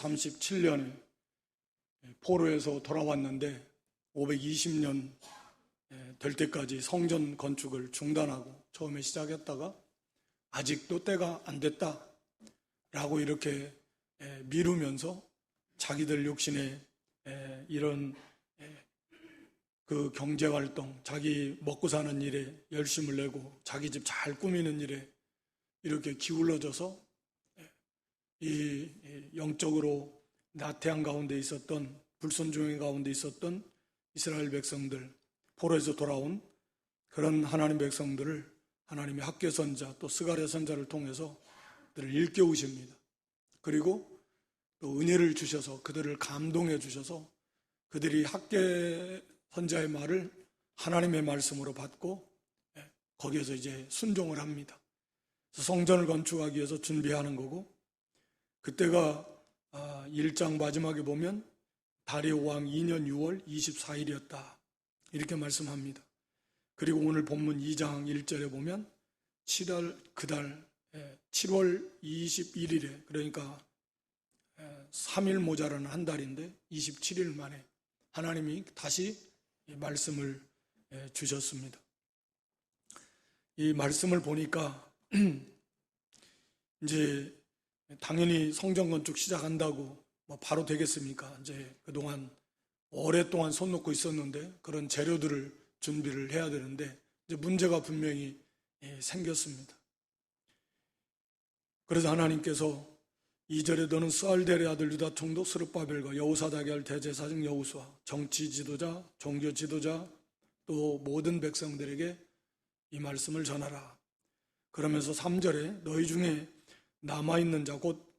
537년에 포로에서 돌아왔는데 520년 될 때까지 성전 건축을 중단하고 처음에 시작했다가 아직도 때가 안 됐다라고 이렇게 미루면서 자기들 욕심에 이런 그 경제활동, 자기 먹고 사는 일에 열심을 내고 자기 집 잘 꾸미는 일에 이렇게 기울어져서 이 영적으로 나태한 가운데 있었던, 불순종의 가운데 있었던 이스라엘 백성들, 포로에서 돌아온 그런 하나님 백성들을 하나님의 학개 선자 또 스가랴 선자를 통해서 그들을 일깨우십니다. 그리고 또 은혜를 주셔서 그들을 감동해 주셔서 그들이 학개 선자의 말을 하나님의 말씀으로 받고 거기에서 이제 순종을 합니다. 그래서 성전을 건축하기 위해서 준비하는 거고, 그때가 1장 마지막에 보면 다리오 왕 2년 6월 24일이었다 이렇게 말씀합니다. 그리고 오늘 본문 2장 1절에 보면 7월 21일에, 그러니까 3일 모자라는 한 달인데 27일 만에 하나님이 다시 말씀을 주셨습니다. 이 말씀을 보니까 이제 당연히 성전 건축 시작한다고 뭐 바로 되겠습니까? 이제 그동안 오랫동안 손 놓고 있었는데 그런 재료들을 준비를 해야 되는데 이제 문제가 분명히 생겼습니다. 그래서 하나님께서 2절에 너는 스알델의 아들 유다 총독 스룹바벨과 여호사닥의 대제사장 여호수아, 정치 지도자, 종교 지도자, 또 모든 백성들에게 이 말씀을 전하라. 그러면서 3절에 너희 중에 남아있는 자, 곧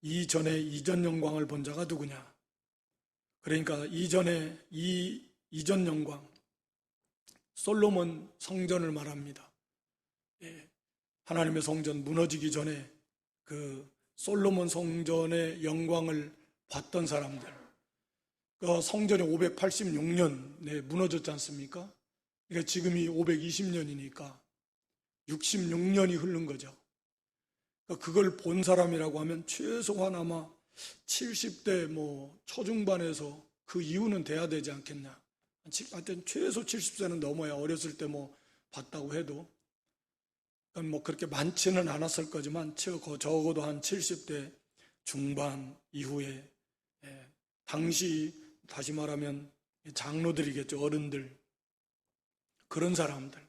이전에 이전 영광을 본 자가 누구냐? 그러니까 이전에 이전 영광, 솔로몬 성전을 말합니다. 하나님의 성전 무너지기 전에 그 솔로몬 성전의 영광을 봤던 사람들, 그 성전이 586년에 무너졌지 않습니까? 그러니까 지금이 520년이니까 66년이 흐른 거죠. 그걸 본 사람이라고 하면 최소한 아마 70대 초중반에서 그 이후는 돼야 되지 않겠냐. 하여튼 최소 70세는 넘어야, 어렸을 때 봤다고 해도 그렇게 많지는 않았을 거지만 적어도 한 70대 중반 이후에 당시 다시 말하면 장로들이겠죠. 어른들, 그런 사람들에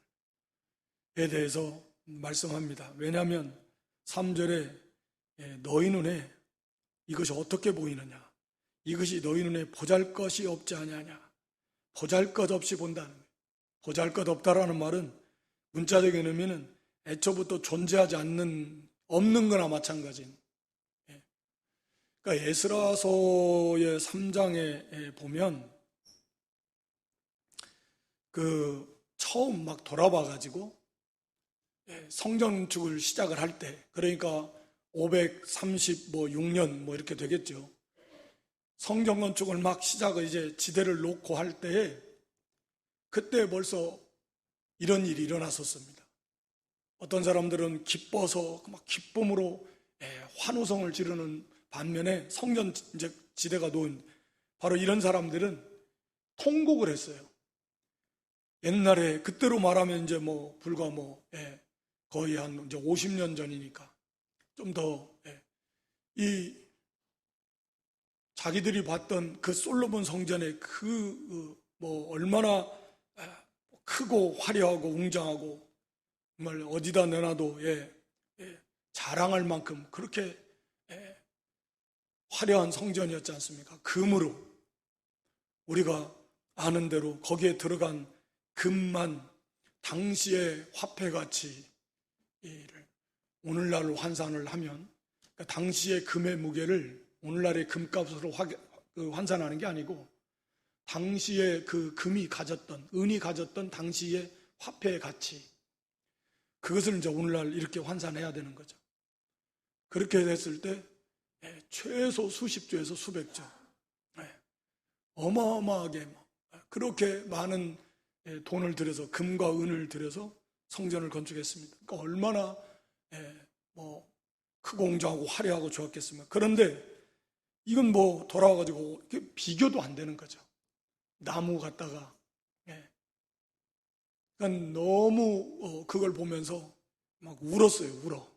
대해서 말씀합니다. 왜냐하면 3절에 너희 눈에 이것이 어떻게 보이느냐, 이것이 너희 눈에 보잘것이 없지 아니하냐. 보잘것없이 본다는 거예요. 보잘것없다라는 말은 문자적인 의미는 애초부터 존재하지 않는, 없는 거나 마찬가지인. 그러니까 에스라서의 3장에 보면 처음 막 돌아봐가지고 성전 건축을 시작을 할 때, 그러니까 536년 이렇게 되겠죠. 성전 건축을 막 시작을 이제 지대를 놓고 할 때에 그때 벌써 이런 일이 일어났었습니다. 어떤 사람들은 기뻐서 막 기쁨으로 환호성을 지르는 반면에 성전 이제 지대가 놓은 바로 이런 사람들은 통곡을 했어요. 옛날에 그때로 말하면 이제 불과 거의 한 이제 50년 전이니까 좀 더 자기들이 봤던 그 솔로몬 성전의 얼마나 크고 화려하고 웅장하고 정말 어디다 내놔도 자랑할 만큼 그렇게 화려한 성전이었지 않습니까? 금으로, 우리가 아는 대로 거기에 들어간 금만 당시의 화폐같이 오늘날로 환산을 하면, 그러니까 당시의 금의 무게를 오늘날의 금값으로 환산하는 게 아니고 당시에 그 금이 가졌던, 은이 가졌던 당시의 화폐의 가치, 그것을 이제 오늘날 이렇게 환산해야 되는 거죠. 그렇게 됐을 때 최소 수십조에서 수백조, 어마어마하게 그렇게 많은 돈을 들여서, 금과 은을 들여서 성전을 건축했습니다. 그러니까 얼마나 크고 웅장하고 화려하고 좋았겠습니까? 그런데 이건 뭐 돌아와가지고 비교도 안 되는 거죠. 나무 갖다가. 그러니까 너무 그걸 보면서 막 울었어요. 울어.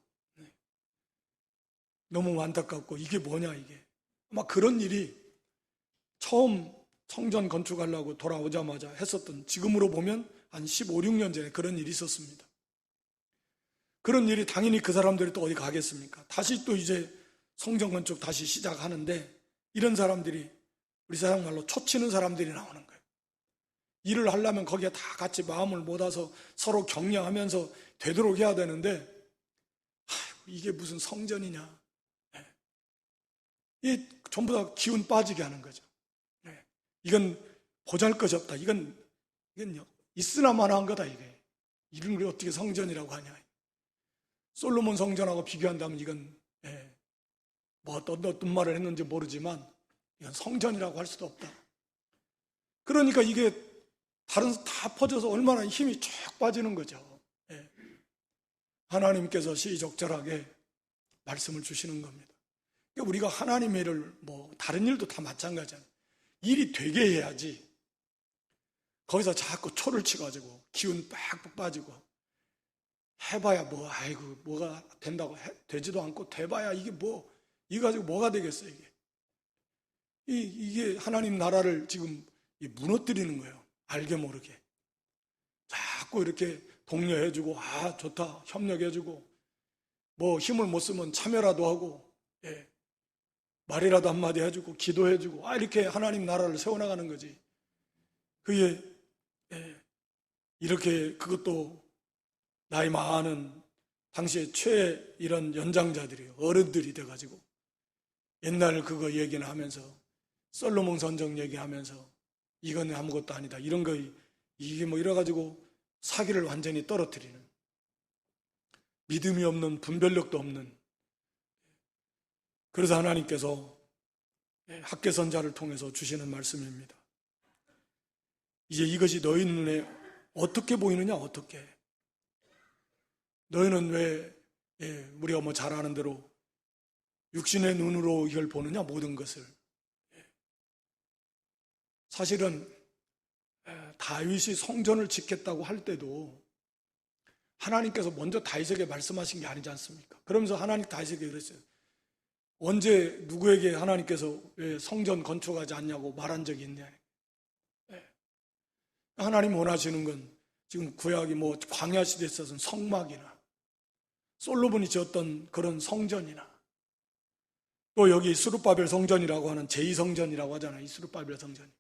너무 안타깝고 이게 뭐냐 이게. 아마 그런 일이 처음 성전 건축하려고 돌아오자마자 했었던, 지금으로 보면 한 15, 16년 전에 그런 일이 있었습니다. 그런 일이 당연히 그 사람들이 또 어디 가겠습니까? 다시 또 이제 성전 건축 다시 시작하는데 이런 사람들이, 우리 세상 말로 초치는 사람들이 나오는 거예요. 일을 하려면 거기에 다 같이 마음을 모아서 서로 격려하면서 되도록 해야 되는데 이게 무슨 성전이냐. 이 전부 다 기운 빠지게 하는 거죠. 이건 보잘것이 없다. 이건 있으나마나한 거다 이게. 이런 걸 어떻게 성전이라고 하냐. 솔로몬 성전하고 비교한다면 이건 뭐 어떤 말을 했는지 모르지만 이건 성전이라고 할 수도 없다. 그러니까 이게 다른 다 퍼져서 얼마나 힘이 쫙 빠지는 거죠. 하나님께서 시적절하게 말씀을 주시는 겁니다. 그러니까 우리가 하나님의 일을 뭐 다른 일도 다 마찬가지잖아요. 일이 되게 해야지. 거기서 자꾸 초를 치가지고 기운 빡빡 빠지고 해봐야 뭐 아이고 뭐가 된다고 되지도 않고 돼봐야 이게 뭐 이거 가지고 뭐가 되겠어요 이게. 이게 하나님 나라를 지금 무너뜨리는 거예요. 알게 모르게. 자꾸 이렇게 독려해주고 아 좋다 협력해주고 뭐 힘을 못 쓰면 참여라도 하고 말이라도 한마디 해주고 기도해주고 이렇게 하나님 나라를 세워나가는 거지. 그게 이렇게 그것도 나이 많은 당시에 최 이런 연장자들이 어른들이 돼가지고 옛날 그거 얘기는 하면서 솔로몬 선정 얘기하면서 이건 아무것도 아니다 이런 거 이게 뭐 이래가지고 사기를 완전히 떨어뜨리는, 믿음이 없는, 분별력도 없는. 그래서 하나님께서 학개선자를 통해서 주시는 말씀입니다. 이제 이것이 너희 눈에 어떻게 보이느냐 어떻게. 너희는 왜 우리가 뭐 잘 아는 대로 육신의 눈으로 이걸 보느냐 모든 것을. 사실은 다윗이 성전을 짓겠다고 할 때도 하나님께서 먼저 다윗에게 말씀하신 게 아니지 않습니까? 그러면서 하나님 다윗에게 그랬어요. 언제 누구에게 하나님께서 왜 성전 건축하지 않냐고 말한 적이 있냐. 하나님 원하시는 건 지금 구약이 뭐 광야 시대에 있어서는 성막이나 솔로몬이 지었던 그런 성전이나 또 여기 스룹바벨 성전이라고 하는 제2성전이라고 하잖아요. 이 스룹바벨 성전이.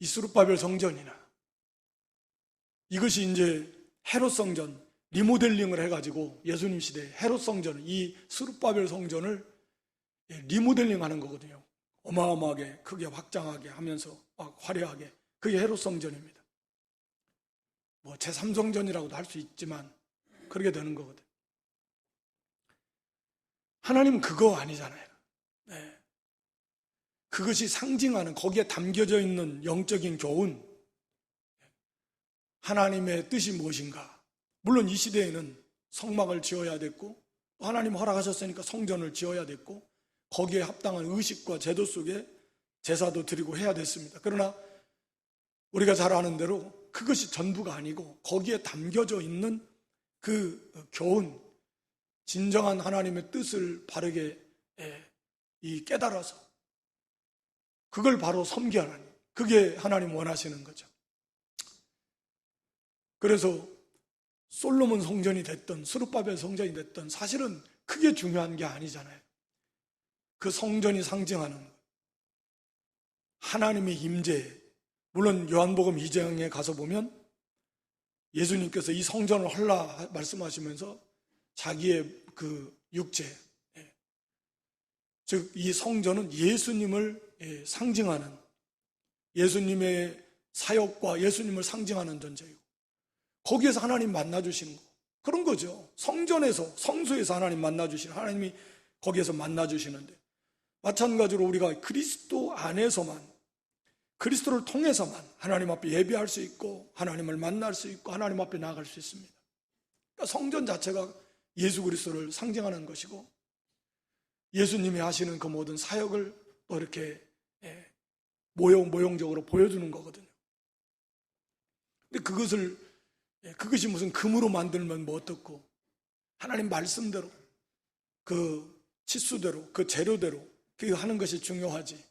이 스룹바벨 성전이나 이것이 이제 헤롯 성전 리모델링을 해가지고 예수님 시대에 헤롯 성전, 이 스룹바벨 성전을 리모델링 하는 거거든요. 어마어마하게 크게 확장하게 하면서 화려하게. 그게 헤롯 성전입니다. 뭐 제3성전이라고도 할 수 있지만 그렇게 되는 거거든요. 하나님은 그거 아니잖아요. 그것이 상징하는, 거기에 담겨져 있는 영적인 교훈, 하나님의 뜻이 무엇인가. 물론 이 시대에는 성막을 지어야 됐고 하나님 허락하셨으니까 성전을 지어야 됐고 거기에 합당한 의식과 제도 속에 제사도 드리고 해야 됐습니다. 그러나 우리가 잘 아는 대로 그것이 전부가 아니고 거기에 담겨져 있는 그 교훈, 진정한 하나님의 뜻을 바르게 깨달아서 그걸 바로 섬기하는, 그게 하나님 원하시는 거죠. 그래서 솔로몬 성전이 됐든 스룹바벨 성전이 됐든 사실은 크게 중요한 게 아니잖아요. 그 성전이 상징하는 하나님의 임재. 물론 요한복음 2장에 가서 보면 예수님께서 이 성전을 헐라 말씀하시면서 자기의 그 육체, 즉 이 성전은 예수님을 상징하는, 예수님의 사역과 예수님을 상징하는 존재예요. 거기에서 하나님 만나주시는 거, 그런 거죠. 성전에서, 성소에서 하나님 만나주시는, 하나님이 거기에서 만나주시는데, 마찬가지로 우리가 그리스도 안에서만, 그리스도를 통해서만 하나님 앞에 예배할 수 있고 하나님을 만날 수 있고 하나님 앞에 나아갈 수 있습니다. 그러니까 성전 자체가 예수 그리스도를 상징하는 것이고 예수님이 하시는 그 모든 사역을 또 이렇게 모형적으로 보여주는 거거든요. 근데 그것이 무슨 금으로 만들면 뭐 어떻고, 하나님 말씀대로, 그 치수대로, 그 재료대로 그 하는 것이 중요하지.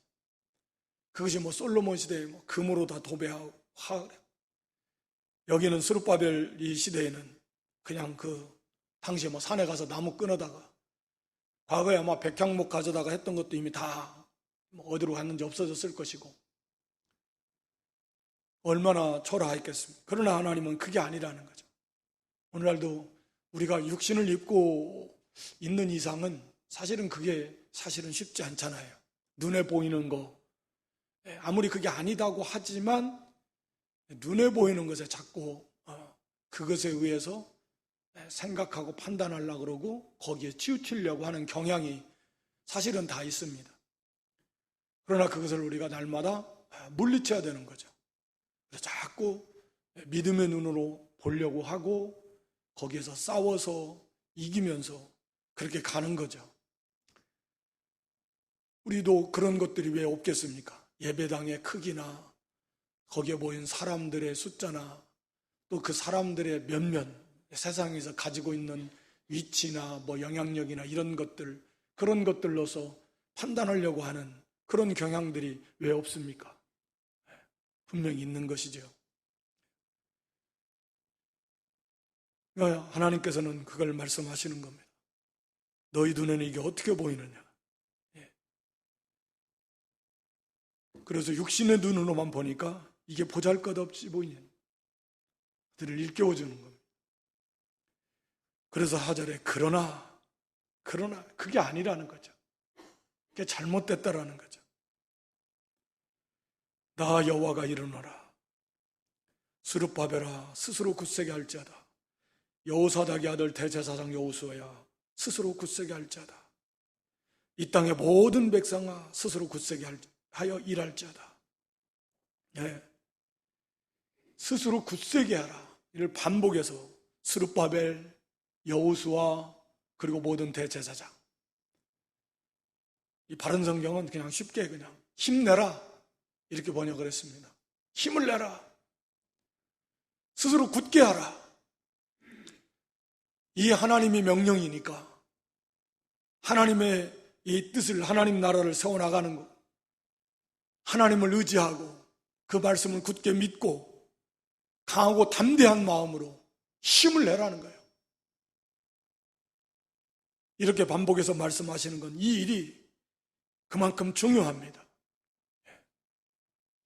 그것이 뭐 솔로몬 시대에 뭐 금으로 다 도배하고 여기는 스룹바벨 이 시대에는 그냥 그 당시에 뭐 산에 가서 나무 끊어다가, 과거에 아마 백향목 가져다가 했던 것도 이미 다 뭐 어디로 갔는지 없어졌을 것이고, 얼마나 초라했겠습니까? 그러나 하나님은 그게 아니라는 거죠. 오늘날도 우리가 육신을 입고 있는 이상은 사실은 그게 쉽지 않잖아요. 눈에 보이는 거, 아무리 그게 아니다고 하지만 눈에 보이는 것에 자꾸 그것에 의해서 생각하고 판단하려고 그러고 거기에 치우치려고 하는 경향이 사실은 다 있습니다. 그러나 그것을 우리가 날마다 물리쳐야 되는 거죠. 그래서 자꾸 믿음의 눈으로 보려고 하고 거기에서 싸워서 이기면서 그렇게 가는 거죠. 우리도 그런 것들이 왜 없겠습니까? 예배당의 크기나 거기에 모인 사람들의 숫자나 또 그 사람들의 면면, 세상에서 가지고 있는 위치나 뭐 영향력이나 이런 것들, 그런 것들로서 판단하려고 하는 그런 경향들이 왜 없습니까? 분명히 있는 것이죠. 하나님께서는 그걸 말씀하시는 겁니다. 너희 눈에는 이게 어떻게 보이느냐? 그래서 육신의 눈으로만 보니까 이게 보잘것없이 보이는 그들을 일깨워주는 겁니다. 그래서 하절에 그러나 그게 아니라는 거죠. 그게 잘못됐다라는 거죠. 나 여호와가 이르노라. 스룹바벨아 스스로 굳세게 할지어다. 여호사닥의 아들 대제사장 여호수아야 스스로 굳세게 할지어다. 이 땅의 모든 백성아 스스로 굳세게 하여 일할지어다. 스스로 굳세게 하라. 이를 반복해서 스룹바벨, 여호수아 그리고 모든 대제사장. 이 바른 성경은 그냥 쉽게 그냥 힘내라 이렇게 번역을 했습니다. 힘을 내라. 스스로 굳게 하라. 이 하나님의 명령이니까 하나님의 이 뜻을, 하나님 나라를 세워나가는 것, 하나님을 의지하고 그 말씀을 굳게 믿고 강하고 담대한 마음으로 힘을 내라는 거예요. 이렇게 반복해서 말씀하시는 건 이 일이 그만큼 중요합니다.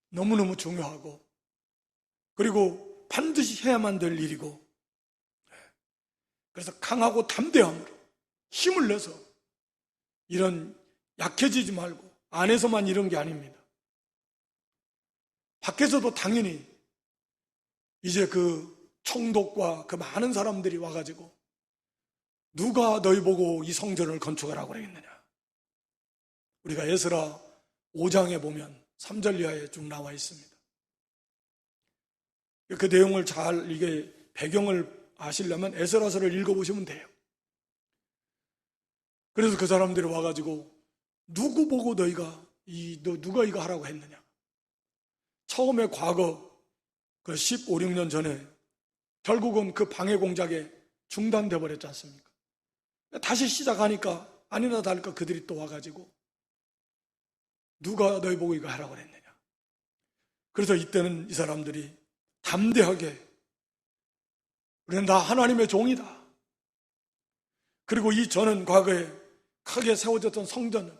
너무너무 중요하고 그리고 반드시 해야만 될 일이고, 그래서 강하고 담대함으로 힘을 내서 이런 약해지지 말고, 안에서만 이런 게 아닙니다. 밖에서도 당연히 이제 그 총독과 그 많은 사람들이 와가지고 누가 너희 보고 이 성전을 건축하라고 그러겠느냐. 우리가 에스라 5장에 보면 3절 이하에 쭉 나와 있습니다. 그 내용을 잘, 이게 배경을 아시려면 에스라서를 읽어보시면 돼요. 그래서 그 사람들이 와가지고 누구 보고 누가 이거 하라고 했느냐. 처음에 과거 그 15, 16년 전에 결국은 그 방해 공작에 중단돼 버렸지 않습니까? 다시 시작하니까 아니나 다를까 그들이 또 와가지고 누가 너희 보고 이거 하라고 그랬느냐. 그래서 이때는 이 사람들이 담대하게 우리는 다 하나님의 종이다. 그리고 이 저는 과거에 크게 세워졌던 성전은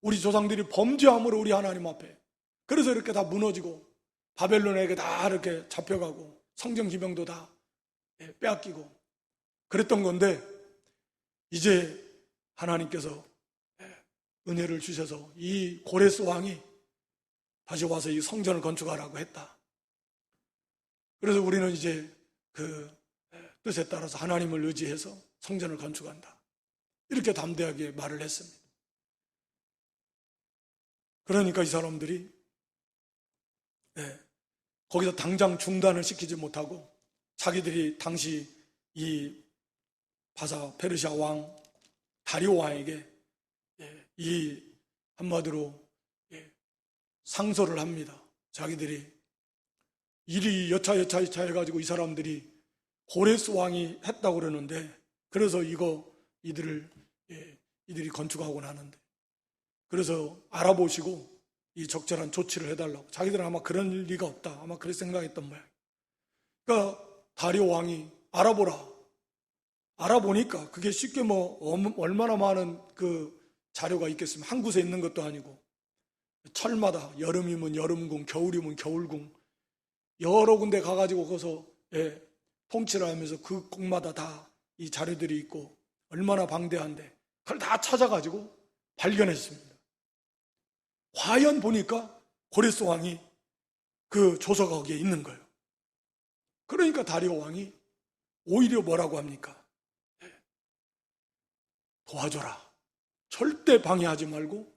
우리 조상들이 범죄함으로 우리 하나님 앞에, 그래서 이렇게 다 무너지고 바벨론에게 다 이렇게 잡혀가고 성전 기명도 다 빼앗기고 그랬던 건데, 이제 하나님께서 은혜를 주셔서 이 고레스 왕이 다시 와서 이 성전을 건축하라고 했다. 그래서 우리는 이제 그 뜻에 따라서 하나님을 의지해서 성전을 건축한다. 이렇게 담대하게 말을 했습니다. 그러니까 이 사람들이 거기서 당장 중단을 시키지 못하고 자기들이 당시 이 페르시아 왕 다리오 왕에게 이 한마디로 상소를 합니다. 자기들이 일이 여차 해가지고 이 사람들이 고레스 왕이 했다고 그러는데, 그래서 이들이 건축하고 나는데, 그래서 알아보시고 이 적절한 조치를 해달라고. 자기들은 아마 그런 리가 없다, 아마 그렇게 생각했던 모양이에요. 그러니까 다리오 왕이 알아보니까 그게 쉽게 얼마나 많은 그 자료가 있겠습니까? 한 곳에 있는 것도 아니고, 철마다 여름이면 여름궁, 겨울이면 겨울궁, 여러 군데 가가지고 거기서 통치를 하면서 그 궁마다 다 이 자료들이 있고 얼마나 방대한데, 그걸 다 찾아가지고 발견했습니다. 과연 보니까 고레스 왕이 그 조서가 거기에 있는 거예요. 그러니까 다리오 왕이 오히려 뭐라고 합니까? 도와줘라. 절대 방해하지 말고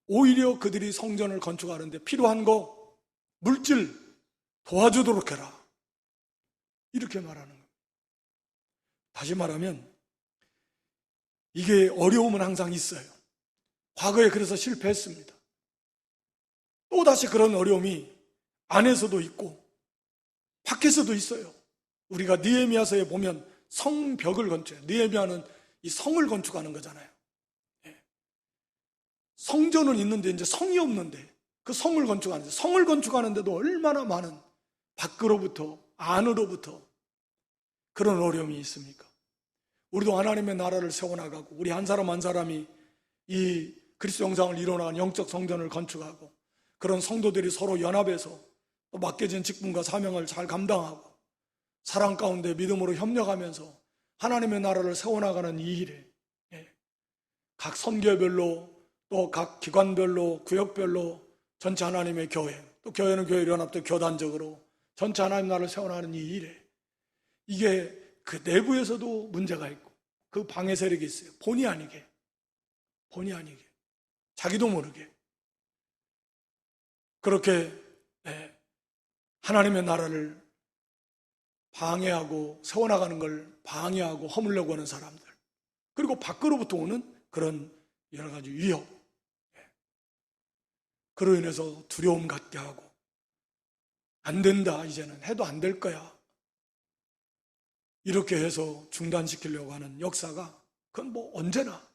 오히려 그들이 성전을 건축하는데 필요한 거, 물질 도와주도록 해라. 이렇게 말하는 거예요. 다시 말하면 이게 어려움은 항상 있어요. 과거에 그래서 실패했습니다. 또다시 그런 어려움이 안에서도 있고 밖에서도 있어요. 우리가 느헤미야서에 보면 성벽을 건축해요. 느헤미야는 이 성을 건축하는 거잖아요. 성전은 있는데 이제 성이 없는데 그 성을 건축하는데, 성을 건축하는데도 얼마나 많은 밖으로부터 안으로부터 그런 어려움이 있습니까? 우리도 하나님의 나라를 세워나가고 우리 한 사람 한 사람이 이 그리스도 형상을 이뤄나가는 영적 성전을 건축하고, 그런 성도들이 서로 연합해서 또 맡겨진 직분과 사명을 잘 감당하고 사랑 가운데 믿음으로 협력하면서 하나님의 나라를 세워나가는 이 일에 각 선교별로 또 각 기관별로 구역별로 전체 하나님의 교회, 또 교회는 교회 연합도 교단적으로 전체 하나님 나라를 세워나가는 이 일에, 이게 그 내부에서도 문제가 있고 그 방해 세력이 있어요. 본의 아니게 자기도 모르게 그렇게 하나님의 나라를 방해하고 세워나가는 걸 방해하고 허물려고 하는 사람들, 그리고 밖으로부터 오는 그런 여러 가지 위협, 그로 인해서 두려움 갖게 하고, 안 된다, 이제는 해도 안 될 거야, 이렇게 해서 중단시키려고 하는 역사가, 그건 언제나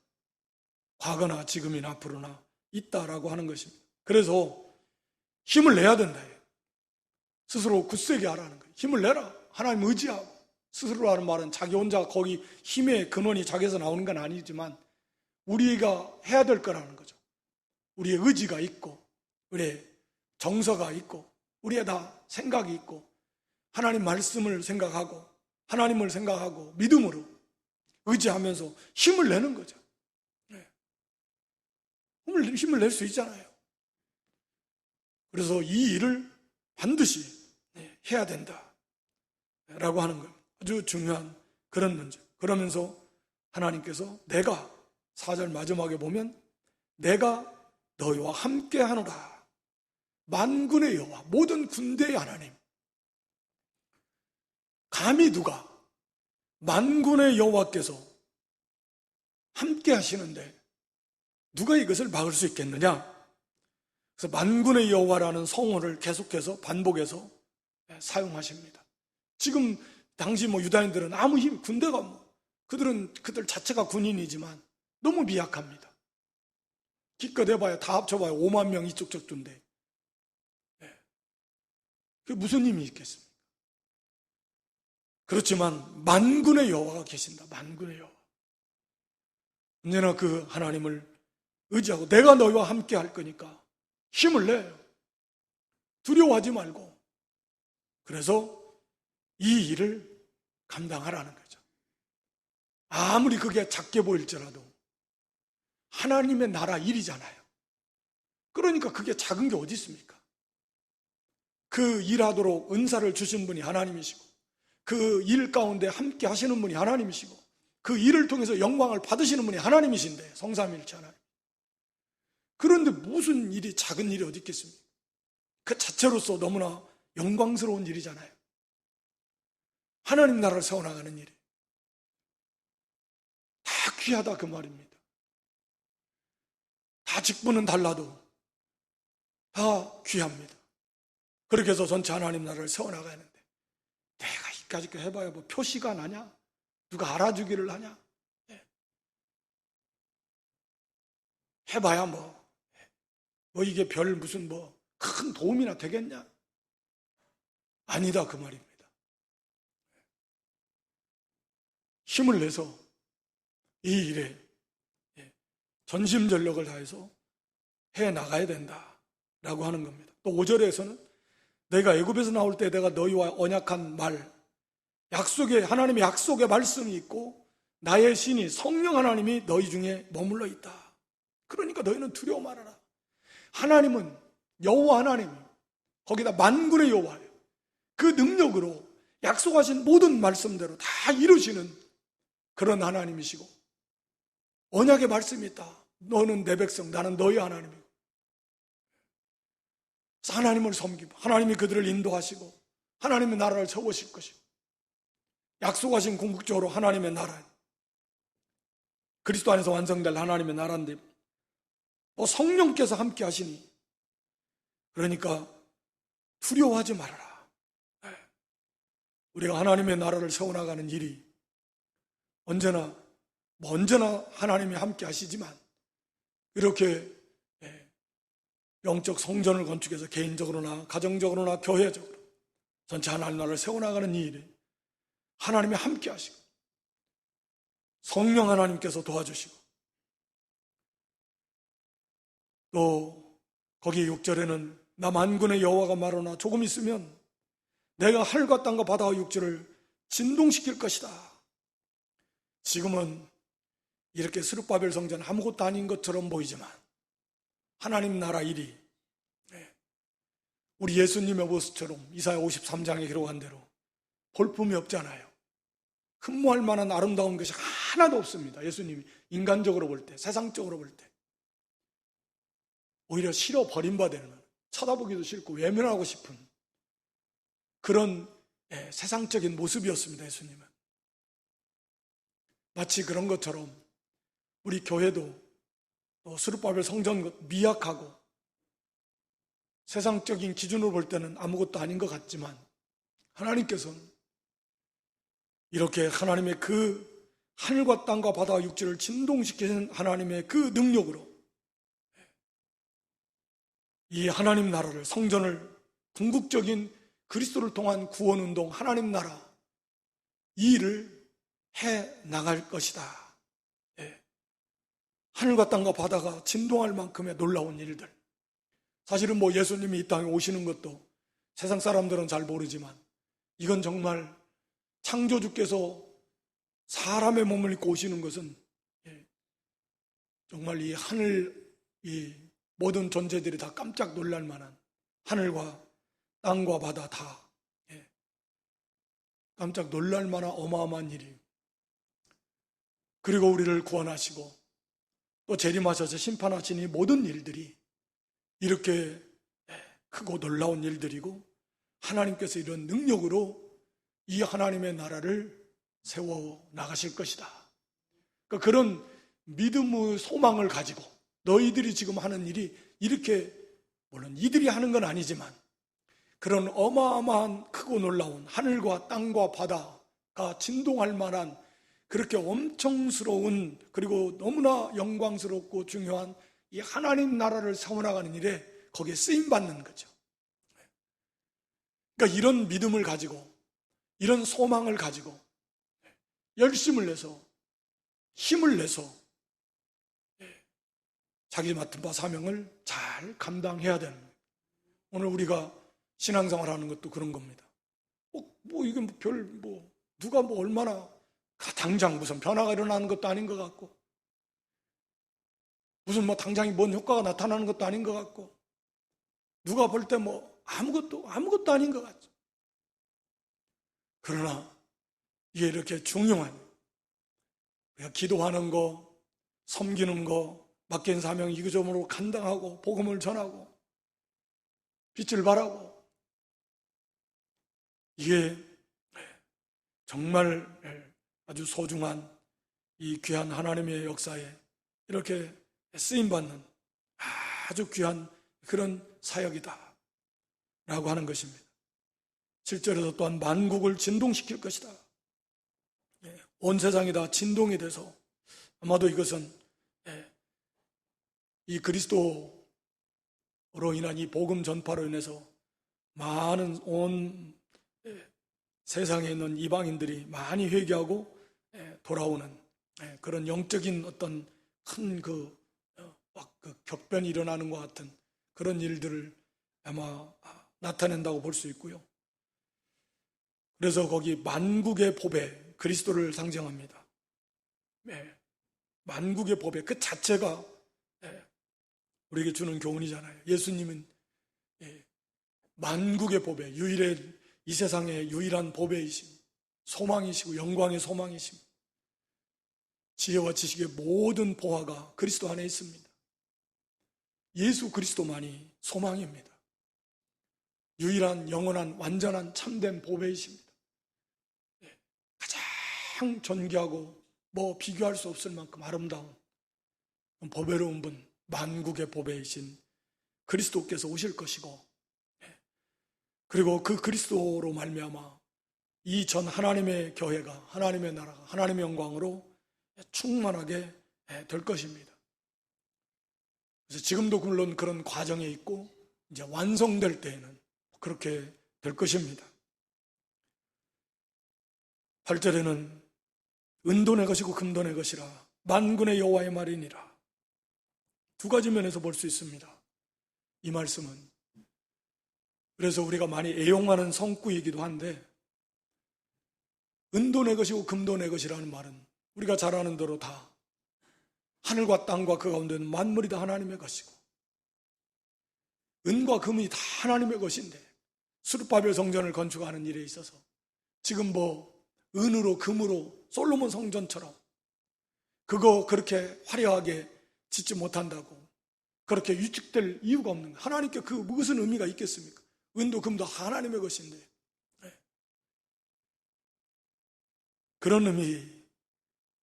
과거나 지금이나 앞으로나 있다라고 하는 것입니다. 그래서 힘을 내야 된다. 스스로 굳세게 하라는 거예요. 힘을 내라. 하나님 의지하고. 스스로 하는 말은 자기 혼자 거기 힘의 근원이 자기에서 나오는 건 아니지만 우리가 해야 될 거라는 거죠. 우리의 의지가 있고 우리의 정서가 있고 우리의 다 생각이 있고 하나님 말씀을 생각하고 하나님을 생각하고 믿음으로 의지하면서 힘을 내는 거죠. 힘을 낼 수 있잖아요. 그래서 이 일을 반드시 해야 된다라고 하는 거예요. 아주 중요한 그런 문제. 그러면서 하나님께서 내가 4절 마지막에 보면 내가 너희와 함께 하노라. 만군의 여호와, 모든 군대의 하나님. 감히 누가 만군의 여호와께서 함께 하시는데 누가 이것을 막을 수 있겠느냐? 그래서 만군의 여호와라는 성어를 계속해서 반복해서 사용하십니다. 지금 당시 유다인들은 아무 힘, 군대가 그들 자체가 군인이지만 너무 미약합니다. 기껏 해봐야 다 합쳐봐야 5만 명 이쪽 저쪽인데 그게 무슨 힘이 있겠습니까? 그렇지만 만군의 여호와가 계신다. 만군의 여호와. 언제나 그 하나님을 의지하고 내가 너희와 함께 할 거니까 힘을 내요. 두려워하지 말고. 그래서 이 일을 감당하라는 거죠. 아무리 그게 작게 보일지라도 하나님의 나라 일이잖아요. 그러니까 그게 작은 게 어디 있습니까? 그 일하도록 은사를 주신 분이 하나님이시고 그 일 가운데 함께 하시는 분이 하나님이시고 그 일을 통해서 영광을 받으시는 분이 하나님이신데, 성삼위일체 하나님. 그런데 무슨 일이 작은 일이 어디 있겠습니까? 그 자체로서 너무나 영광스러운 일이잖아요. 하나님 나라를 세워나가는 일이 다 귀하다 그 말입니다. 다 직분은 달라도 다 귀합니다. 그렇게 해서 전체 하나님 나라를 세워나가야 하는데 내가 이까짓 거 해봐야 뭐 표시가 나냐? 누가 알아주기를 하냐? 해봐야 뭐 이게 별 무슨 뭐 큰 도움이나 되겠냐? 아니다 그 말입니다. 힘을 내서 이 일에 전심전력을 다해서 해나가야 된다라고 하는 겁니다. 또 5절에서는 내가 애굽에서 나올 때 내가 너희와 언약한 말, 하나님의 약속의 말씀이 있고 나의 신이 성령 하나님이 너희 중에 머물러 있다. 그러니까 너희는 두려워 말아라. 하나님은 여호와 하나님, 거기다 만군의 여호와예요. 그 능력으로 약속하신 모든 말씀대로 다 이루시는 그런 하나님이시고 언약의 말씀이 있다. 너는 내 백성, 나는 너희 하나님이고 하나님을 섬기고 하나님이 그들을 인도하시고 하나님의 나라를 세우실 것이고 약속하신 궁극적으로 하나님의 나라, 그리스도 안에서 완성될 하나님의 나라인데 성령께서 함께 하시니 그러니까 두려워하지 말아라. 우리가 하나님의 나라를 세워나가는 일이 언제나 하나님이 함께 하시지만 이렇게 영적 성전을 건축해서 개인적으로나 가정적으로나 교회적으로 전체 하나님 나라를 세워나가는 이 일에 하나님이 함께 하시고 성령 하나님께서 도와주시고 또 거기 6절에는 나 만군의 여호와가 말하노라 조금 있으면 내가 하늘과 땅과 바다와 육지를 진동시킬 것이다. 지금은 이렇게 스룹바벨 성전 아무것도 아닌 것처럼 보이지만 하나님 나라 일이 우리 예수님의 모습처럼 이사야 53장에 기록한 대로 볼품이 없잖아요. 흠모할 만한 아름다운 것이 하나도 없습니다. 예수님이 인간적으로 볼 때, 세상적으로 볼 때 오히려 싫어 버림받는, 쳐다보기도 싫고 외면하고 싶은 그런 세상적인 모습이었습니다. 예수님은 마치 그런 것처럼 우리 교회도 스룹바벨 성전 미약하고 세상적인 기준으로 볼 때는 아무것도 아닌 것 같지만 하나님께서는 이렇게 하나님의 그 하늘과 땅과 바다와 육지를 진동시키는 하나님의 그 능력으로 이 하나님 나라를, 성전을, 궁극적인 그리스도를 통한 구원운동, 하나님 나라 이 일을 해 나갈 것이다. 하늘과 땅과 바다가 진동할 만큼의 놀라운 일들. 사실은 예수님이 이 땅에 오시는 것도 세상 사람들은 잘 모르지만 이건 정말 창조주께서 사람의 몸을 입고 오시는 것은 정말 이 하늘, 이 모든 존재들이 다 깜짝 놀랄 만한, 하늘과 땅과 바다 다 깜짝 놀랄 만한 어마어마한 일이에요. 그리고 우리를 구원하시고 또 재림하셔서 심판하신 이 모든 일들이 이렇게 크고 놀라운 일들이고 하나님께서 이런 능력으로 이 하나님의 나라를 세워 나가실 것이다. 그러니까 그런 믿음의 소망을 가지고 너희들이 지금 하는 일이 이렇게, 물론 이들이 하는 건 아니지만 그런 어마어마한 크고 놀라운 하늘과 땅과 바다가 진동할 만한 그렇게 엄청스러운, 그리고 너무나 영광스럽고 중요한 이 하나님 나라를 세워나가는 일에 거기에 쓰임받는 거죠. 그러니까 이런 믿음을 가지고, 이런 소망을 가지고 열심을 내서, 힘을 내서 자기 맡은 바 사명을 잘 감당해야 되는 거예요. 오늘 우리가 신앙생활 하는 것도 그런 겁니다. 이게 누가 얼마나 당장 무슨 변화가 일어나는 것도 아닌 것 같고, 무슨 당장이 뭔 효과가 나타나는 것도 아닌 것 같고, 누가 볼 때 아무것도 아닌 것 같죠. 그러나 이게 이렇게 중요한, 우리가 기도하는 거, 섬기는 거, 맡긴 사명 이거저거로 감당하고 복음을 전하고 빛을 발하고, 이게 정말 아주 소중한 이 귀한 하나님의 역사에 이렇게 쓰임받는 아주 귀한 그런 사역이다 라고 하는 것입니다. 실제로 또한 만국을 진동시킬 것이다. 온 세상이 다 진동이 돼서 아마도 이것은 이 그리스도로 인한 이 복음 전파로 인해서 많은 온 세상에 있는 이방인들이 많이 회개하고 돌아오는 그런 영적인 어떤 큰 그 격변이 일어나는 것 같은 그런 일들을 아마 나타낸다고 볼 수 있고요. 그래서 거기 만국의 보배, 그리스도를 상징합니다. 만국의 보배, 그 자체가 우리에게 주는 교훈이잖아요. 예수님은 만국의 보배, 이 세상의 유일한 보배이심, 소망이시고 영광의 소망이심, 지혜와 지식의 모든 보화가 그리스도 안에 있습니다. 예수 그리스도만이 소망입니다. 유일한 영원한 완전한 참된 보배이십니다. 가장 존귀하고 비교할 수 없을 만큼 아름다운 보배로운 분, 만국의 보배이신 그리스도께서 오실 것이고, 그리고 그 그리스도로 말미암아 이 전 하나님의 교회가, 하나님의 나라가 하나님의 영광으로 충만하게 될 것입니다. 그래서 지금도 물론 그런 과정에 있고 이제 완성될 때에는 그렇게 될 것입니다. 8절에는 은도 내 것이고 금도 내 것이라 만군의 여호와의 말이니라. 두 가지 면에서 볼 수 있습니다. 이 말씀은. 그래서 우리가 많이 애용하는 성구이기도 한데, 은도 내 것이고 금도 내 것이라는 말은 우리가 잘 아는 대로 다 하늘과 땅과 그 가운데 있는 만물이 다 하나님의 것이고, 은과 금이 다 하나님의 것인데, 수르바벨 성전을 건축하는 일에 있어서 지금 은으로 금으로 솔로몬 성전처럼 그거 그렇게 화려하게 짓지 못한다고 그렇게 위축될 이유가 없는 거예요. 하나님께 그 무슨 의미가 있겠습니까? 은도 금도 하나님의 것인데. 그런 의미.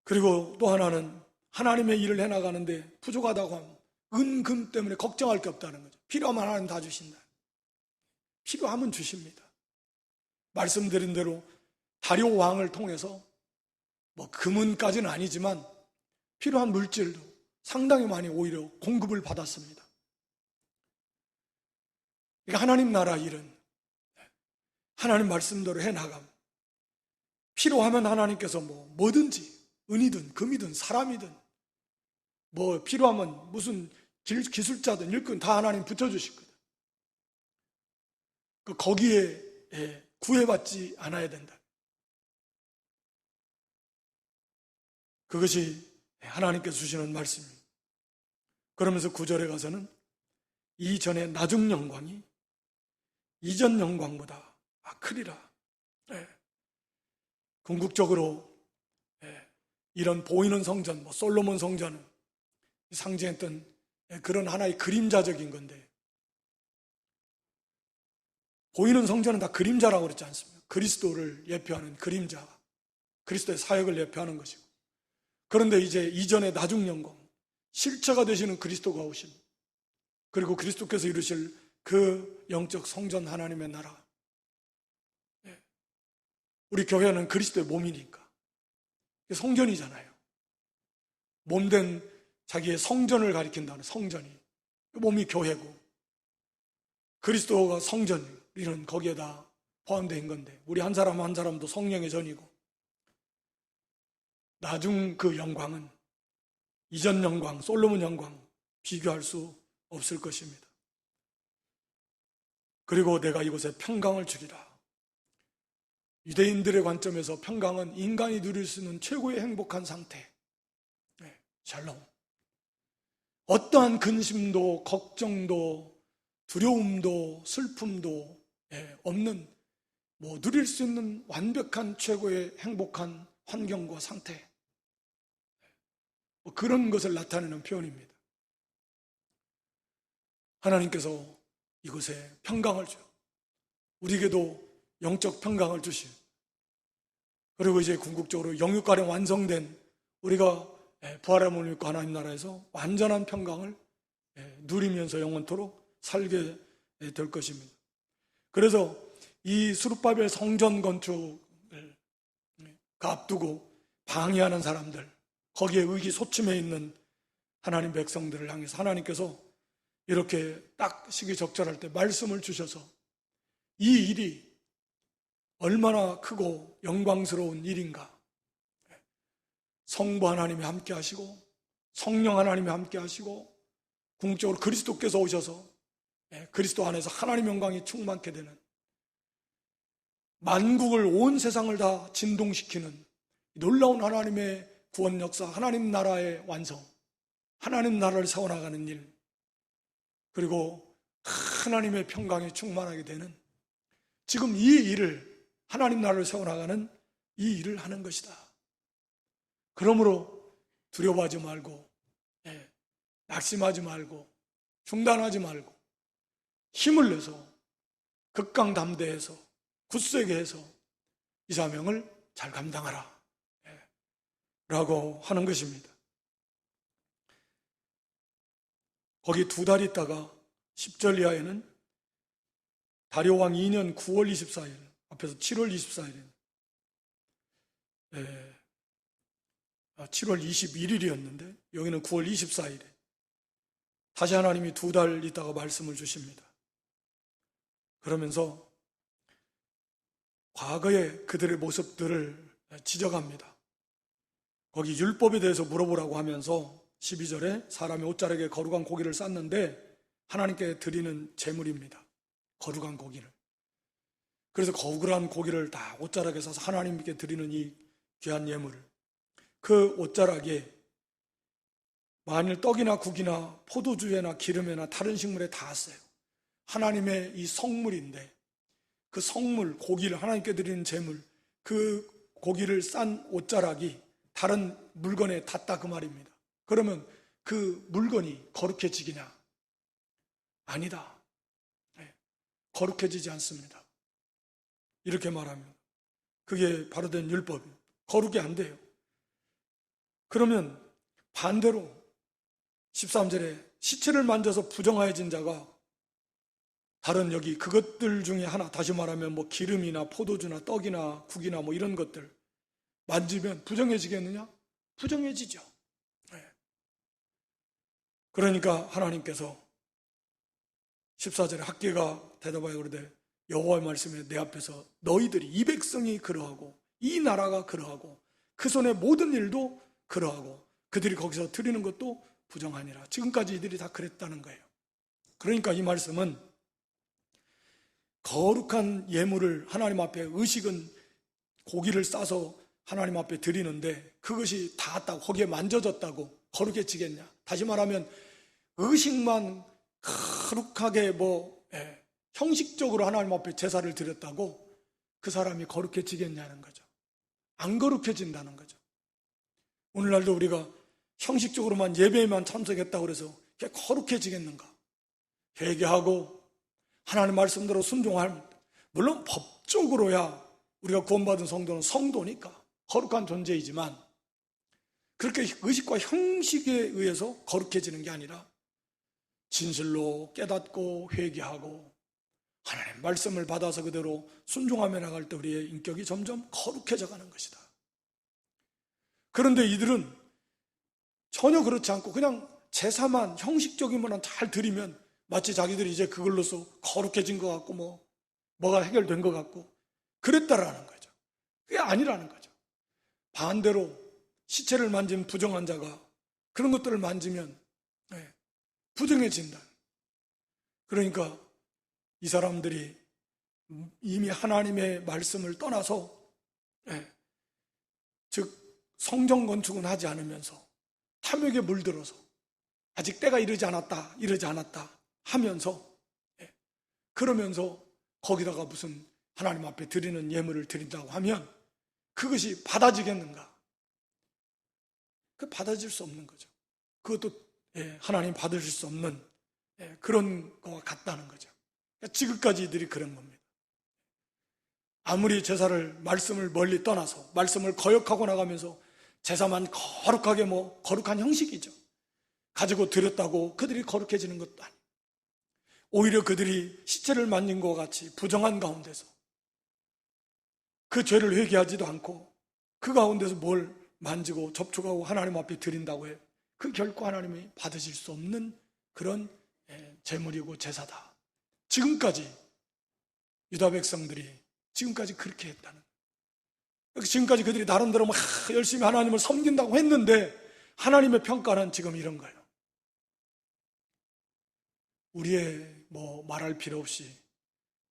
그리고 또 하나는 하나님의 일을 해나가는데 부족하다고 하면 은, 금 때문에 걱정할 게 없다는 거죠. 필요하면 하나님 다 주신다. 필요하면 주십니다. 말씀드린 대로 다리오 왕을 통해서 금은까지는 아니지만 필요한 물질도 상당히 많이 오히려 공급을 받았습니다. 그러니까 하나님 나라 일은 하나님 말씀대로 해나감. 필요하면 하나님께서 뭐든지 은이든 금이든 사람이든 필요하면 무슨 기술자든 일꾼 다 하나님 붙여주실 거예요. 거기에 구애받지 않아야 된다. 그것이 하나님께서 주시는 말씀입니다. 그러면서 9절에 가서는 이전의 나중 영광이 이전 영광보다 크리라. 궁극적으로 이런 보이는 성전, 솔로몬 성전은 상징했던 그런 하나의 그림자적인 건데, 보이는 성전은 다 그림자라고 그랬지 않습니까? 그리스도를 예표하는 그림자, 그리스도의 사역을 예표하는 것이고, 그런데 이제 이전의 나중 영광, 실체가 되시는 그리스도가 오신, 그리고 그리스도께서 이루실 그 영적 성전 하나님의 나라. 우리 교회는 그리스도의 몸이니까 성전이잖아요. 몸된 자기의 성전을 가리킨다는 성전이, 그 몸이 교회고 그리스도가 성전, 이런 거기에다 포함되어 있는 건데, 우리 한 사람 한 사람도 성령의 전이고, 나중 그 영광은 이전 영광, 솔로몬 영광 비교할 수 없을 것입니다. 그리고 내가 이곳에 평강을 주리라. 유대인들의 관점에서 평강은 인간이 누릴 수 있는 최고의 행복한 상태. 샬롬. 어떠한 근심도 걱정도 두려움도 슬픔도 없는 누릴 수 있는 완벽한 최고의 행복한 환경과 상태, 그런 것을 나타내는 표현입니다. 하나님께서 이곳에 평강을 줘요. 우리에게도 영적 평강을 주시오. 그리고 이제 궁극적으로 영육간에 완성된 우리가 부활의 몸을 입고 하나님 나라에서 완전한 평강을 누리면서 영원토록 살게 될 것입니다. 그래서 이 스룹바벨 성전 건축을 앞두고 방해하는 사람들, 거기에 의기소침해 있는 하나님 백성들을 향해서 하나님께서 이렇게 딱 시기적절할 때 말씀을 주셔서 이 일이 얼마나 크고 영광스러운 일인가. 성부 하나님이 함께 하시고 성령 하나님이 함께 하시고 궁극적으로 그리스도께서 오셔서 그리스도 안에서 하나님 영광이 충만케 되는, 만국을, 온 세상을 다 진동시키는 놀라운 하나님의 구원 역사, 하나님 나라의 완성, 하나님 나라를 세워나가는 일, 그리고 하나님의 평강이 충만하게 되는, 지금 이 일을, 하나님 나라를 세워나가는 이 일을 하는 것이다. 그러므로 두려워하지 말고, 낙심하지 말고, 중단하지 말고, 힘을 내서 극강담대해서 굳세게 해서 이 사명을 잘 감당하라 라고 하는 것입니다. 거기 2달 있다가 10절 이하에는 다리오왕 2년 9월 24일, 앞에서 7월 24일, 7월 21일이었는데 여기는 9월 24일에 다시 하나님이 2달 있다가 말씀을 주십니다. 그러면서 과거의 그들의 모습들을 지적합니다. 거기 율법에 대해서 물어보라고 하면서 12절에 사람이 옷자락에 거룩한 고기를 쌌는데 하나님께 드리는 제물입니다. 거룩한 고기를. 그래서 거룩한 고기를 다 옷자락에 싸서 하나님께 드리는 이 귀한 예물을, 그 옷자락에 만일 떡이나 국이나 포도주에나 기름에나 다른 식물에 닿았어요. 하나님의 이 성물인데 그 성물, 고기를 하나님께 드리는 제물, 그 고기를 싼 옷자락이 다른 물건에 닿다 그 말입니다. 그러면 그 물건이 거룩해지기냐? 아니다. 거룩해지지 않습니다. 이렇게 말합니다. 그게 바로 된 율법이에요. 거룩이 안 돼요. 그러면 반대로 13절에 시체를 만져서 부정하여진 자가 다른 여기 그것들 중에 하나, 다시 말하면 뭐 기름이나 포도주나 떡이나 국이나 뭐 이런 것들 만지면 부정해지겠느냐? 부정해지죠. 그러니까 하나님께서 14절에 학개가 대답하여 그러되 여호와의 말씀에 내 앞에서 너희들이, 이 백성이 그러하고 이 나라가 그러하고 그 손의 모든 일도 그러하고 그들이 거기서 드리는 것도 부정하니라. 지금까지 이들이 다 그랬다는 거예요. 그러니까 이 말씀은 거룩한 예물을 하나님 앞에, 의식은 고기를 싸서 하나님 앞에 드리는데 그것이 닿았다고, 거기에 만져졌다고 거룩해지겠냐? 다시 말하면 의식만 거룩하게 형식적으로 하나님 앞에 제사를 드렸다고 그 사람이 거룩해지겠냐는 거죠. 안 거룩해진다는 거죠. 오늘날도 우리가 형식적으로만 예배에만 참석했다고 해서 그게 거룩해지겠는가? 회개하고 하나님 말씀대로 순종할, 물론 법적으로야 우리가 구원받은 성도는 성도니까 거룩한 존재이지만 그렇게 의식과 형식에 의해서 거룩해지는 게 아니라 진실로 깨닫고 회개하고 하나님 말씀을 받아서 그대로 순종하며 나갈 때 우리의 인격이 점점 거룩해져 가는 것이다. 그런데 이들은 전혀 그렇지 않고 그냥 제사만, 형식적인 것만 잘 드리면 마치 자기들이 이제 그걸로서 거룩해진 것 같고 뭐가 해결된 것 같고 그랬다라는 거죠. 그게 아니라는 거죠. 반대로 시체를 만진 부정한 자가 그런 것들을 만지면 부정해진다. 그러니까 이 사람들이 이미 하나님의 말씀을 떠나서 즉 성전 건축은 하지 않으면서 탐욕에 물들어서 아직 때가 이르지 않았다 하면서 그러면서 거기다가 무슨 하나님 앞에 드리는 예물을 드린다고 하면 그것이 받아지겠는가? 그 받아질 수 없는 거죠. 그것도 하나님 받으실 수 없는 그런 거와 같다는 거죠. 지금까지 이들이 그런 겁니다. 아무리 제사를, 말씀을 멀리 떠나서 말씀을 거역하고 나가면서 제사만 거룩하게 거룩한 형식이죠. 가지고 드렸다고 그들이 거룩해지는 것도 아니고, 오히려 그들이 시체를 만진 것 같이 부정한 가운데서 그 죄를 회개하지도 않고 그 가운데서 뭘 만지고 접촉하고 하나님 앞에 드린다고 해요. 그 결코 하나님이 받으실 수 없는 그런 제물이고 제사다. 지금까지 유다 백성들이 지금까지 그렇게 했다는 거예요. 지금까지 그들이 나름대로 막 열심히 하나님을 섬긴다고 했는데 하나님의 평가는 지금 이런 거예요. 우리의 말할 필요 없이,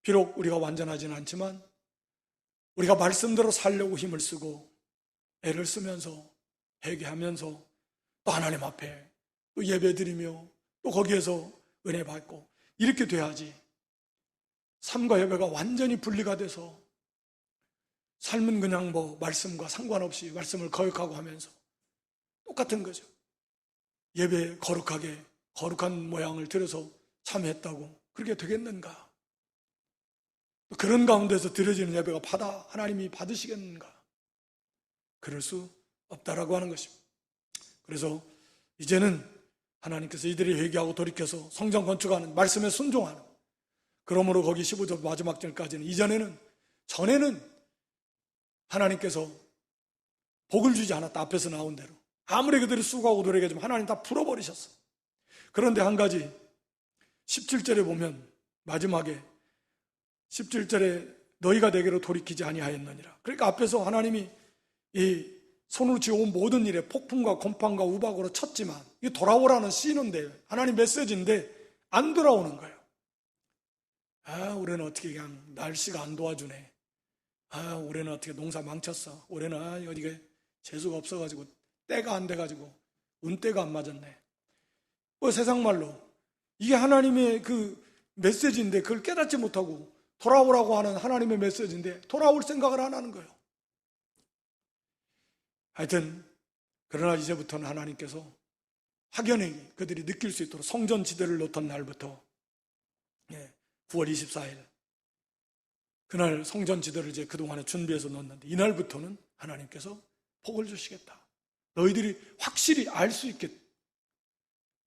비록 우리가 완전하지는 않지만 우리가 말씀대로 살려고 힘을 쓰고 애를 쓰면서 회개하면서 또 하나님 앞에 또 예배드리며 또 거기에서 은혜 받고 이렇게 돼야지, 삶과 예배가 완전히 분리가 돼서 삶은 그냥 말씀과 상관없이 말씀을 거역하고 하면서 똑같은 거죠. 예배에 거룩한 모양을 들여서 참여했다고 그렇게 되겠는가? 그런 가운데서 드려지는 예배가 하나님이 받으시겠는가? 그럴 수 없다라고 하는 것입니다. 그래서 이제는 하나님께서 이들이 회개하고 돌이켜서 성전 건축하는 말씀에 순종하는, 그러므로 거기 15절 마지막 절까지는, 전에는 하나님께서 복을 주지 않았다. 앞에서 나온 대로 아무리 그들이 수고하고 노력하지만 하나님 다 풀어버리셨어. 그런데 한 가지 17절에 보면, 마지막에 17절에 너희가 내게로 돌이키지 아니하였느니라. 그러니까 앞에서 하나님이 이 손으로 지어온 모든 일에 폭풍과 곰팡과 우박으로 쳤지만, 이게 돌아오라는 시인인데, 하나님 메시지인데 안 돌아오는 거예요. 올해는 어떻게 그냥 날씨가 안 도와주네. 올해는 어떻게 농사 망쳤어. 올해는 어디가 재수가 없어가지고 때가 안 돼가지고 운때가 안 맞았네. 세상 말로 이게 하나님의 그 메시지인데 그걸 깨닫지 못하고 돌아오라고 하는 하나님의 메시지인데 돌아올 생각을 안 하는 거예요. 하여튼 그러나 이제부터는 하나님께서 확연히 그들이 느낄 수 있도록 성전 지대를 놓던 날부터 9월 24일 그날 성전 지대를 이제 그동안에 준비해서 놓았는데, 이날부터는 하나님께서 복을 주시겠다. 너희들이 확실히 알 수 있게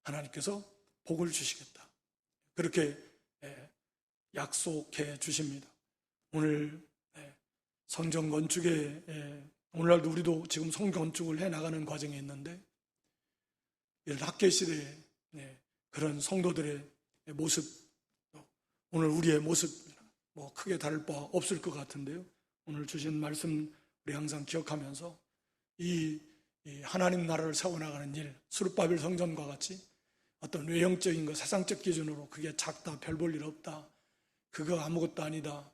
하나님께서 복을 주시겠다. 그렇게 약속해 주십니다. 오늘 성전 건축에 오늘날도 우리도 지금 성전 건축을 해나가는 과정에 있는데, 학계 시대에 그런 성도들의 모습, 오늘 우리의 모습 크게 다를 바 없을 것 같은데요. 오늘 주신 말씀 우리 항상 기억하면서 이 하나님 나라를 세워나가는 일, 수르바벨 성전과 같이 어떤 외형적인 것, 세상적 기준으로 그게 작다, 별 볼 일 없다, 그거 아무것도 아니다,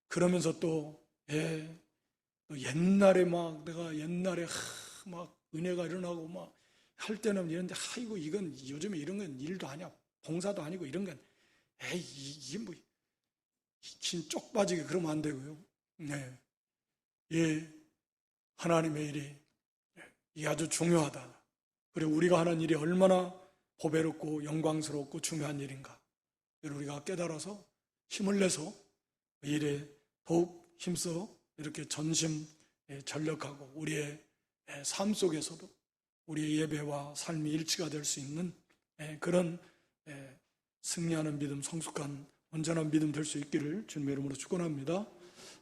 그러면서 또 옛날에 내가 옛날에 은혜가 일어나고 할 때는 이런데, 이건 요즘에 이런 건 일도 아니야, 봉사도 아니고 이런 건 이게 긴 쪽 빠지게 그러면 안 되고요. 하나님의 일이 이게 아주 중요하다. 그리고 우리가 하는 일이 얼마나 보배롭고 영광스럽고 중요한 일인가, 우리가 깨달아서 힘을 내서 이 일에 더욱 힘써 이렇게 전심 전력하고 우리의 삶 속에서도 우리의 예배와 삶이 일치가 될 수 있는 그런 승리하는 믿음, 성숙한 온전한 믿음 될 수 있기를 주님의 이름으로 축원합니다.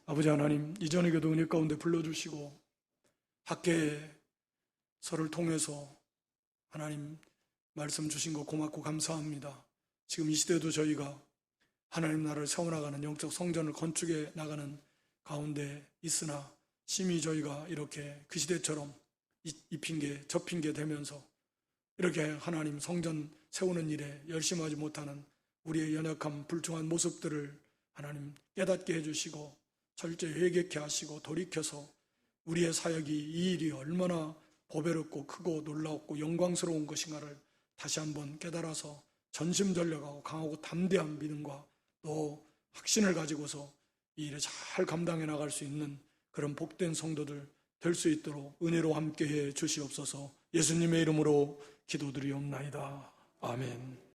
아버지 하나님, 이전의 교도 은혜 가운데 불러주시고 학계서를 통해서 하나님 말씀 주신 거 고맙고 감사합니다. 지금 이 시대도 저희가 하나님 나라를 세워나가는 영적 성전을 건축해 나가는 가운데 있으나, 심히 저희가 이렇게 그 시대처럼 이 핑계 저 핑계 대면서 이렇게 하나님 성전 세우는 일에 열심하지 못하는 우리의 연약한 불충한 모습들을 하나님 깨닫게 해주시고 철저히 회개케 하시고 돌이켜서 우리의 사역이, 이 일이 얼마나 보배롭고 크고 놀라웠고 영광스러운 것인가를 다시 한번 깨달아서 전심전력하고 강하고 담대한 믿음과 또 확신을 가지고서 이 일을 잘 감당해 나갈 수 있는 그런 복된 성도들 될 수 있도록 은혜로 함께해 주시옵소서. 예수님의 이름으로 기도드리옵나이다. 아멘.